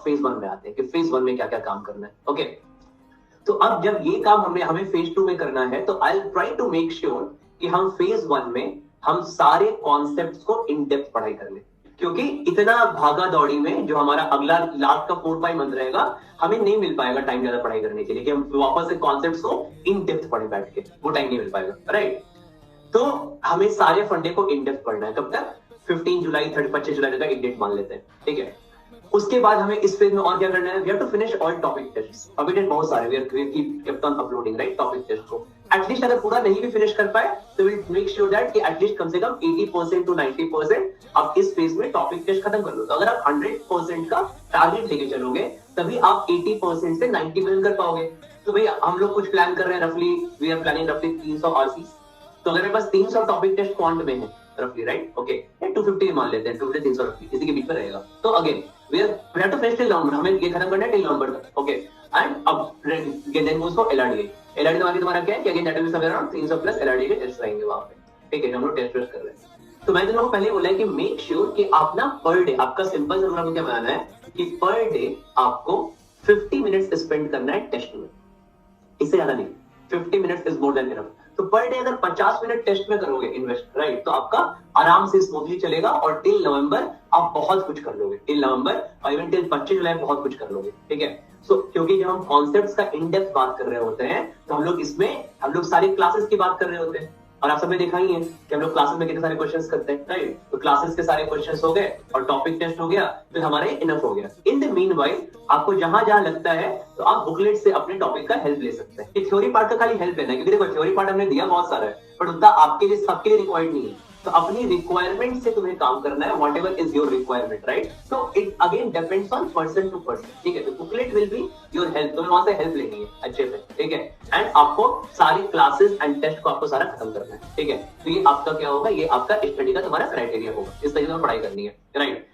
Phase 1 में आते हैं कि फेज 1 में क्या क्या काम करना है। ओके, तो अब जब ये काम हमें फेज 2 में करना है, तो I try to make sure कि हम फेज 1 में हम सारे कॉन्सेप्ट्स को इन डेप्थ पढ़ाई कर लें, क्योंकि इतना भागा दौड़ी में जो हमारा अगला लास्ट का 4-5 मंथ रहेगा, हमें नहीं मिल पाएगा टाइम ज्यादा पढ़ाई करने के लिए कि हम वापस से कॉन्सेप्ट्स को इन डेप्थ पढ़े बैठ के, वो टाइम नहीं मिल पाएगा, राइट। तो हमें सारे फंडे को इन डेप्थ पढ़ना है। कब तक? 15 जुलाई 25 जुलाई तक एक डेट मान लेते हैं, ठीक है। उसके बाद हमें इस पेज में और क्या करना है? We have to finish all topic test. अभी टेस्ट बहुत सारे, we keep on uploading, right, topic test को। एटलीस्ट अगर पूरा नहीं भी फिनिश कर पाए तो विल मेक श्योर दैट कि एटलीस्ट कम से कम 80% टू 90% आप इस पेज में टॉपिक टेस्ट खत्म कर लो। तो अगर आप 100% का टारगेट लेके चलोगे तभी आप 80% से 90% कर पाओगे। तो भाई हम लोग कुछ प्लान कर रहे हैं, रफली वी आर प्लानिंग रफली 300 आरसी। तो अगर मेरे पास 300 टॉपिक टेस्ट क्वांट में है रफली, राइट, ओके, 250 मान लेते हैं, 250-300 रफली, इसी के बीच में रहेगा। तो again we have to finish till November, हमें ये खत्म करना है टिल नवंबर तक, ओके। एंड अब then goes for LRDA. LRDA तुम्हारा क्या है कि again that will somewhere around 300 plus LRDA के टेस्ट रहेंगे वहां पे, ठीक है, हम लोग टेस्ट कर रहे हैं। तो मैं तुम लोगों को पहले बोला है कि मेक श्योर कि आप ना पर डे, आपका सिंपल रूल आपको क्या बनाना है कि पर डे आपको 50 मिनट्स स्पेंड करना है टेस्ट में, इससे ज्यादा नहीं। 50 minutes is more than enough. तो पर डे अगर 50 मिनट टेस्ट में करोगे इन्वेस्ट, राइट, तो आपका आराम से स्मूथली चलेगा और टिल नवंबर आप बहुत कुछ कर लोगे। टिल नवंबर और इवन टिल 25 जुलाई बहुत कुछ कर लोगे, ठीक है। सो क्योंकि जब हम कॉन्सेप्ट्स का इन डेप्थ बात कर रहे होते हैं तो हम लोग सारी क्लासेस की बात कर रहे होते हैं, और आप सबने देखा ही है कि हम लोग क्लासेस में कितने सारे क्वेश्चंस करते हैं, राइट। तो क्लासेस के सारे क्वेश्चंस हो गए और टॉपिक टेस्ट हो गया, तो हमारे इनफ हो गया। इन द मीनवाइल आपको जहां जहां लगता है तो आप बुकलेट से अपने टॉपिक का हेल्प ले सकते हैं। थ्योरी पार्ट का खाली हेल्प लेना है, क्योंकि देखो थ्योरी पार्ट हमने दिया बहुत सारा है, बट उतना आपके लिए सबके लिए रिक्वायर्ड नहीं है। तो अपनी रिक्वायरमेंट से तुम्हें काम करना है, whatever is your requirement, right. तो it again depends on person to person, ठीक है। तो booklet will be your help, तुम्हें वहां से हेल्प लेनी है अच्छे से, ठीक है। एंड आपको सारी क्लासेस एंड टेस्ट को आपको सारा खत्म करना है, ठीक है। तो ये आपका क्या होगा, ये आपका स्टडी का तुम्हारा क्राइटेरिया होगा, इस तरीके से पढ़ाई करनी है, राइट।